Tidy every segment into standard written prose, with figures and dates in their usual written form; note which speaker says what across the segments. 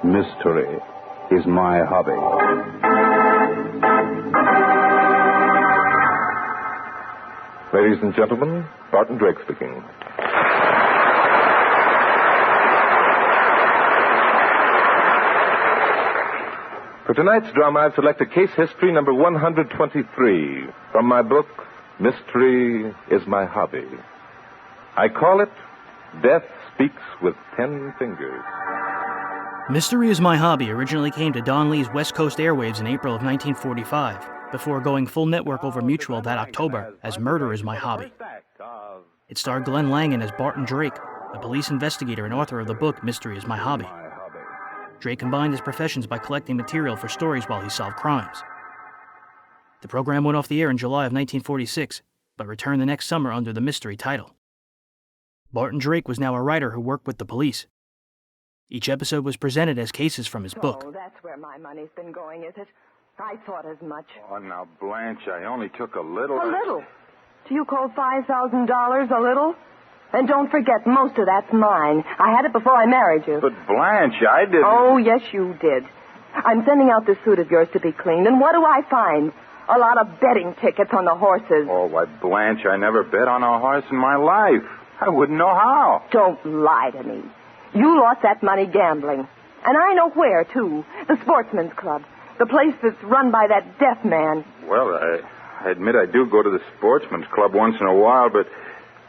Speaker 1: Mystery is my hobby.
Speaker 2: Ladies and gentlemen, Barton Drake speaking. For tonight's drama, I've selected case history number 123 from my book, Mystery is My Hobby. I call it Death Speaks with 10 Fingers.
Speaker 3: Mystery is My Hobby originally came to Don Lee's West Coast airwaves in April of 1945, before going full network over Mutual that October as Murder is My Hobby. It starred Glenn Langan as Barton Drake, a police investigator and author of the book Mystery is My Hobby. Drake combined his professions by collecting material for stories while he solved crimes. The program went off the air in July of 1946, but returned the next summer under the mystery title. Barton Drake was now a writer who worked with the police. Each episode was presented as cases from his book.
Speaker 4: Oh, that's where my money's been going, is it? I thought as much.
Speaker 5: Oh, now, Blanche, I only took a little.
Speaker 4: A little? Do you call $5,000 a little? And don't forget, most of that's mine. I had it before I married you.
Speaker 5: But, Blanche, I didn't...
Speaker 4: Oh, yes, you did. I'm sending out this suit of yours to be cleaned, and what do I find? A lot of betting tickets on the horses.
Speaker 5: Oh, why, Blanche, I never bet on a horse in my life. I wouldn't know how.
Speaker 4: Don't lie to me. You lost that money gambling. And I know where, too. The Sportsman's Club. The place that's run by that deaf man.
Speaker 5: Well, I admit I do go to the Sportsman's Club once in a while, but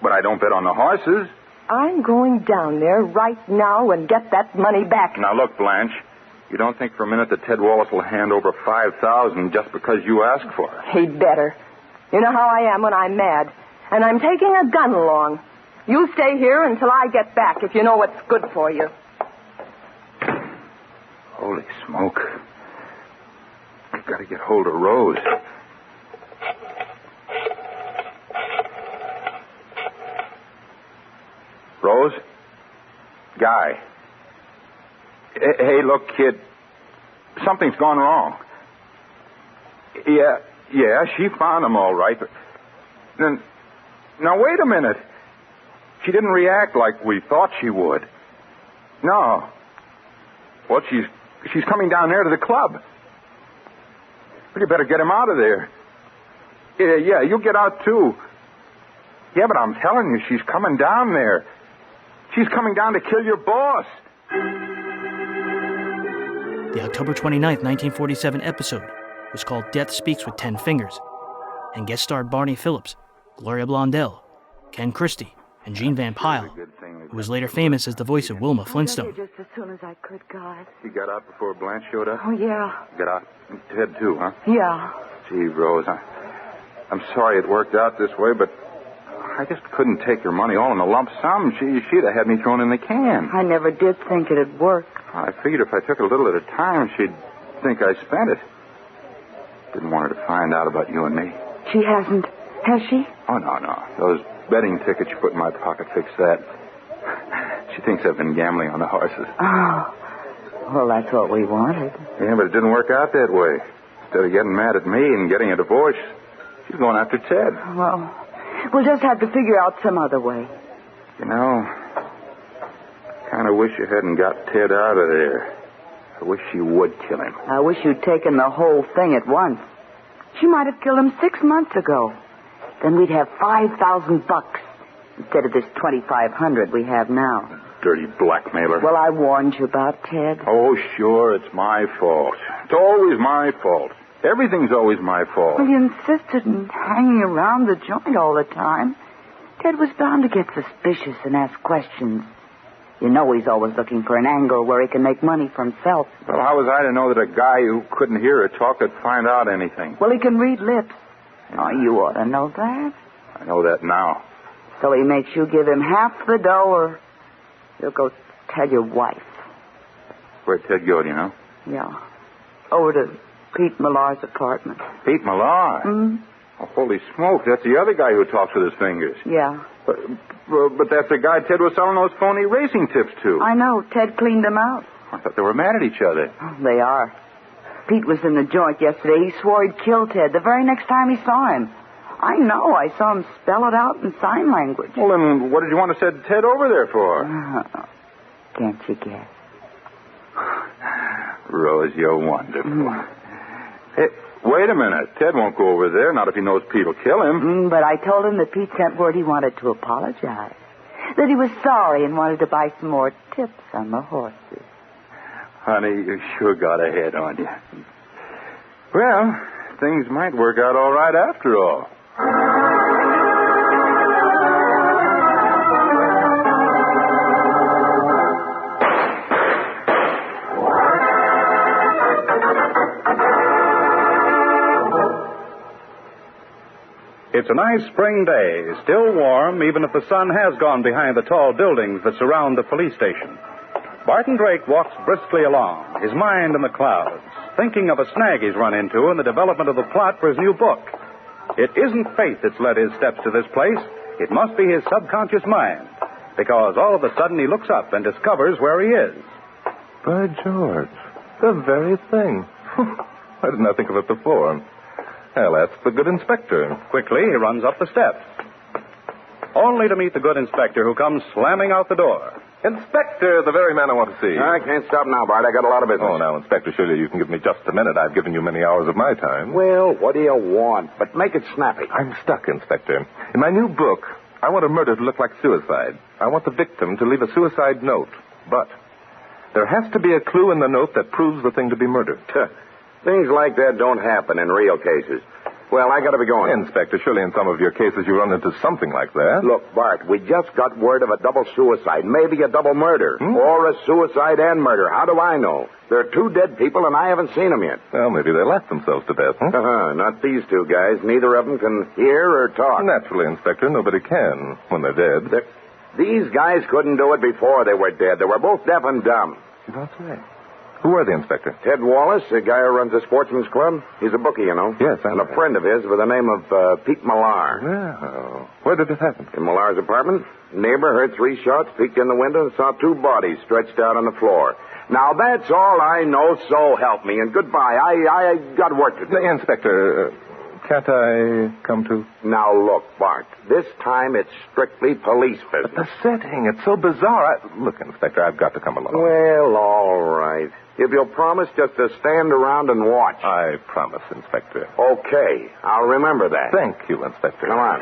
Speaker 5: I don't bet on the horses.
Speaker 4: I'm going down there right now and get that money back.
Speaker 5: Now, look, Blanche. You don't think for a minute that Ted Wallace will hand over $5,000 just because you ask for it?
Speaker 4: He'd better. You know how I am when I'm mad. And I'm taking a gun along. You stay here until I get back, if you know what's good for you.
Speaker 5: Holy smoke. I've got to get hold of Rose. Rose? Guy. Hey, look, kid. Something's gone wrong. Yeah, she found him all right. But then, now, wait a minute. She didn't react like we thought she would. No. Well, she's coming down there to the club. Well, you better get him out of there. Yeah, you get out, too. Yeah, but I'm telling you, she's coming down there. She's coming down to kill your boss.
Speaker 3: The October 29th, 1947 episode was called Death Speaks with 10 Fingers and guest starred Barney Phillips, Gloria Blondell, Ken Christy, and Jean Vander Pyl, who was later famous as the voice of Wilma Flintsone.
Speaker 4: Just as soon as I could, guys.
Speaker 5: You got out before Blanche showed up?
Speaker 4: Oh, yeah.
Speaker 5: Got out? Ted, too, huh?
Speaker 4: Yeah.
Speaker 5: Gee, Rose, I'm sorry it worked out this way, but I just couldn't take your money all in a lump sum. She'd have had me thrown in the can.
Speaker 4: I never did think it'd work.
Speaker 5: I figured if I took it a little at a time, she'd think I spent it. Didn't want her to find out about you and me.
Speaker 4: She hasn't, has she?
Speaker 5: Oh, no. Those betting tickets you put in my pocket fix that. She thinks I've been gambling on the horses.
Speaker 4: Oh. Well, that's what we wanted.
Speaker 5: Yeah, but it didn't work out that way. Instead of getting mad at me and getting a divorce, she's going after Ted.
Speaker 4: Well, we'll just have to figure out some other way.
Speaker 5: You know, I kind of wish you hadn't got Ted out of there. I wish you would kill him.
Speaker 4: I wish you'd taken the whole thing at once. She might have killed him 6 months ago. Then we'd have $5,000 instead of this $2,500 we have now.
Speaker 5: Dirty blackmailer.
Speaker 4: Well, I warned you about Ted.
Speaker 5: Oh, sure, it's my fault. It's always my fault. Everything's always my fault.
Speaker 4: Well, you insisted on hanging around the joint all the time. Ted was bound to get suspicious and ask questions. You know he's always looking for an angle where he can make money for himself.
Speaker 5: Well, how was I to know that a guy who couldn't hear her talk could find out anything?
Speaker 4: Well, he can read lips. Oh, you ought to know that.
Speaker 5: I know that now.
Speaker 4: So he makes you give him half the dough, or you'll go tell your wife.
Speaker 5: Where'd Ted go, do you know?
Speaker 4: Yeah. Over to Pete Millar's apartment.
Speaker 5: Pete Millar?
Speaker 4: Mm-hmm.
Speaker 5: Oh, holy smoke, that's the other guy who talks with his fingers.
Speaker 4: Yeah.
Speaker 5: But that's the guy Ted was selling those phony racing tips to.
Speaker 4: I know. Ted cleaned them out.
Speaker 5: I thought they were mad at each other.
Speaker 4: Oh, they are. Pete was in the joint yesterday. He swore he'd kill Ted the very next time he saw him. I know. I saw him spell it out in sign language.
Speaker 5: Well, then what did you want to send Ted over there for?
Speaker 4: Can't you guess?
Speaker 5: Rose, you're wonderful. Hey, wait a minute. Ted won't go over there, not if he knows Pete will kill him.
Speaker 4: But I told him that Pete sent word he wanted to apologize. That he was sorry and wanted to buy some more tips on the horses.
Speaker 5: Honey, you sure got a head on you. Well, things might work out all right after all.
Speaker 1: It's a nice spring day, still warm, even if the sun has gone behind the tall buildings that surround the police station. Barton Drake walks briskly along, his mind in the clouds, thinking of a snag he's run into in the development of the plot for his new book. It isn't fate that's led his steps to this place. It must be his subconscious mind, because all of a sudden he looks up and discovers where he is.
Speaker 2: By George, the very thing. I did not think of it before. Well, that's the good inspector.
Speaker 1: Quickly, he runs up the steps, only to meet the good inspector who comes slamming out the door.
Speaker 2: Inspector, the very man I want to see.
Speaker 6: I can't stop now, Bart. I got a lot of business.
Speaker 2: Oh, now, Inspector, surely you can give me just a minute. I've given you many hours of my time.
Speaker 6: Well, what do you want? But make it snappy.
Speaker 2: I'm stuck, Inspector. In my new book, I want a murder to look like suicide. I want the victim to leave a suicide note. But there has to be a clue in the note that proves the thing to be murder.
Speaker 6: Things like that don't happen in real cases. Well, I got to be going.
Speaker 2: Inspector, surely in some of your cases you run into something like that.
Speaker 6: Look, Bart, we just got word of a double suicide, maybe a double murder, or a suicide and murder. How do I know? There are two dead people, and I haven't seen them yet.
Speaker 2: Well, maybe they laughed themselves to death,
Speaker 6: Not these two guys. Neither of them can hear or talk.
Speaker 2: Naturally, Inspector, nobody can when they're dead.
Speaker 6: These guys couldn't do it before they were dead. They were both deaf and dumb.
Speaker 2: You don't say. Who are they, Inspector?
Speaker 6: Ted Wallace, the guy who runs the sportsman's club. He's a bookie, you know.
Speaker 2: Yes, I know.
Speaker 6: And a friend of his with the name of Pete Millar.
Speaker 2: Well, where did it happen?
Speaker 6: In Millar's apartment. Neighbor heard 3 shots, peeked in the window, and saw 2 bodies stretched out on the floor. Now, that's all I know, so help me. And goodbye. I got work to do.
Speaker 2: Inspector, can't I come too?
Speaker 6: Now, look, Bart. This time it's strictly police business.
Speaker 2: But the setting, it's so bizarre. Look, Inspector, I've got to come along.
Speaker 6: Well, all right. If you'll promise just to stand around and watch.
Speaker 2: I promise, Inspector.
Speaker 6: Okay. I'll remember that.
Speaker 2: Thank you, Inspector.
Speaker 6: Come on.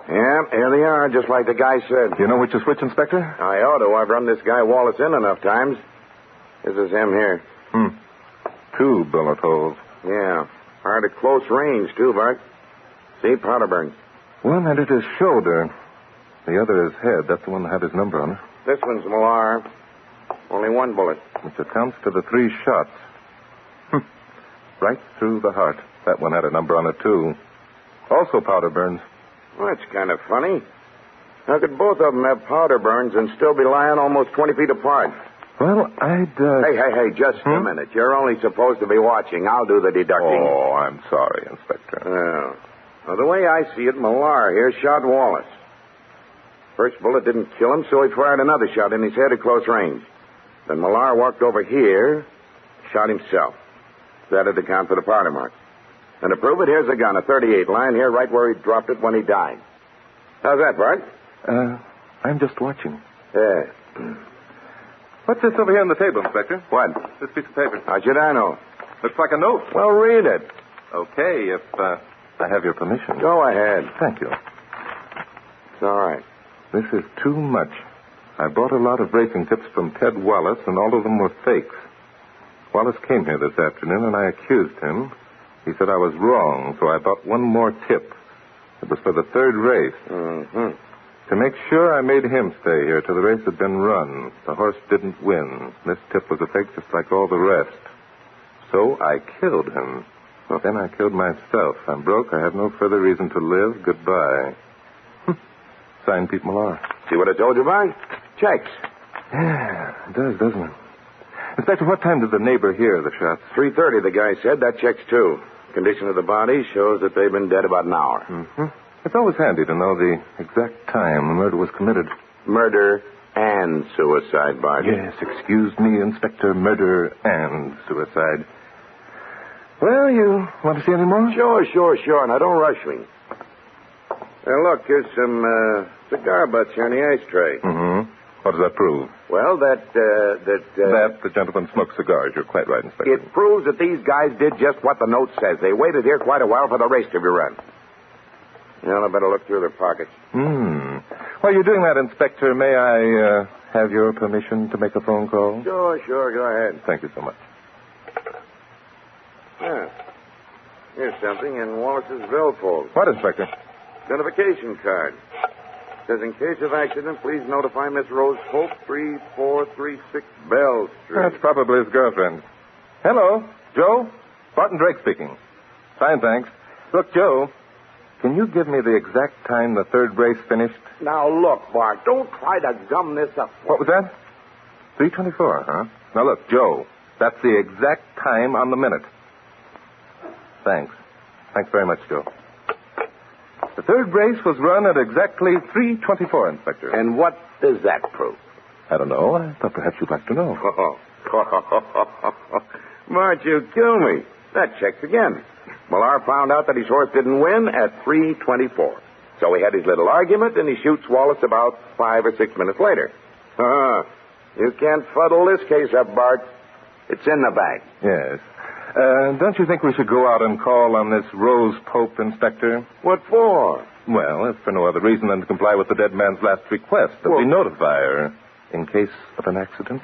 Speaker 6: Yeah, here they are, just like the guy said.
Speaker 2: Do you know which is which, Inspector?
Speaker 6: I ought to. I've run this guy Wallace in enough times. This is him here.
Speaker 2: 2 bullet holes.
Speaker 6: Yeah. Fired at close range, too, Bart. See, powder burns.
Speaker 2: One entered his shoulder. The other his head. That's the one that had his number on it.
Speaker 6: This one's Millar. Only 1 bullet.
Speaker 2: Which accounts for the 3 shots. Right through the heart. That one had a number on it, too. Also powder burns.
Speaker 6: Well, that's kind of funny. How could both of them have powder burns and still be lying almost 20 feet apart?
Speaker 2: Well, I'd...
Speaker 6: Hey, just a minute. You're only supposed to be watching. I'll do the deducting.
Speaker 2: Oh, I'm sorry, Inspector.
Speaker 6: Yeah. Now, the way I see it, Millar here shot Wallace. First bullet didn't kill him, so he fired another shot in his head at close range. Then Millar walked over here, shot himself. That'd account for the powder mark. And to prove it, here's a gun, a .38, lying here right where he dropped it when he died. How's that, Bart?
Speaker 2: I'm just watching.
Speaker 6: Yeah.
Speaker 2: What's this over here on the table, Inspector?
Speaker 6: What?
Speaker 2: This piece of paper.
Speaker 6: How should I know?
Speaker 2: Looks like a note.
Speaker 6: Well, read it.
Speaker 2: Okay, if I have your permission.
Speaker 6: Go ahead.
Speaker 2: Thank you.
Speaker 6: It's all right.
Speaker 2: This is too much. I bought a lot of racing tips from Ted Wallace, and all of them were fakes. Wallace came here this afternoon, and I accused him. He said I was wrong, so I bought one more tip. It was for the 3rd race.
Speaker 6: Mm-hmm.
Speaker 2: To make sure, I made him stay here till the race had been run. The horse didn't win. This tip was a fake just like all the rest. So I killed him. Then I killed myself. I'm broke. I have no further reason to live. Goodbye. Signed, Pete Millar.
Speaker 6: See what I told you about? Checks.
Speaker 2: Yeah, it does, doesn't it? Inspector, what time did the neighbor hear the shots?
Speaker 6: 3:30, the guy said. That checks, too. Condition of the body shows that they've been dead about an hour.
Speaker 2: Mm-hmm. It's always handy to know the exact time the murder was committed.
Speaker 6: Murder and suicide, Bart.
Speaker 2: Yes, excuse me, Inspector. Murder and suicide. Well, you want to see any more?
Speaker 6: Sure. Now, don't rush me. Look, here's some cigar butts here in the ashtray.
Speaker 2: Mm-hmm. What does that prove?
Speaker 6: Well, that
Speaker 2: the gentleman smokes cigars. You're quite right, Inspector.
Speaker 6: it proves that these guys did just what the note says. They waited here quite a while for the race to be run. Well, I better look through their pockets.
Speaker 2: While you're doing that, Inspector, may I have your permission to make a phone call?
Speaker 6: Sure, go ahead.
Speaker 2: Thank you so much.
Speaker 6: Yeah. Here's something in Wallace's billfold.
Speaker 2: What, Inspector?
Speaker 6: Identification card. Says, in case of accident, please notify Miss Rose Pope, 3436 Bell Street.
Speaker 2: That's probably his girlfriend. Hello, Joe? Barton Drake speaking. Fine, thanks. Look, Joe, can you give me the exact time the third race finished?
Speaker 6: Now, look, Bart, don't try to gum this up.
Speaker 2: What was that? 3:24, huh? Now, look, Joe, that's the exact time on the minute. Thanks. Thanks very much, Joe. The third race was run at exactly 3:24, Inspector.
Speaker 6: And what does that prove?
Speaker 2: I don't know. I thought perhaps you'd like to know.
Speaker 6: Bart, you kill me. That checks again. Millar found out that his horse didn't win at 3:24. So he had his little argument, and he shoots Wallace about 5 or 6 minutes later. You can't fuddle this case up, Bart. It's in the bag.
Speaker 2: Yes. Don't you think we should go out and call on this Rose Pope, Inspector?
Speaker 6: What for?
Speaker 2: Well, if for no other reason than to comply with the dead man's last request that we notify her in case of an accident.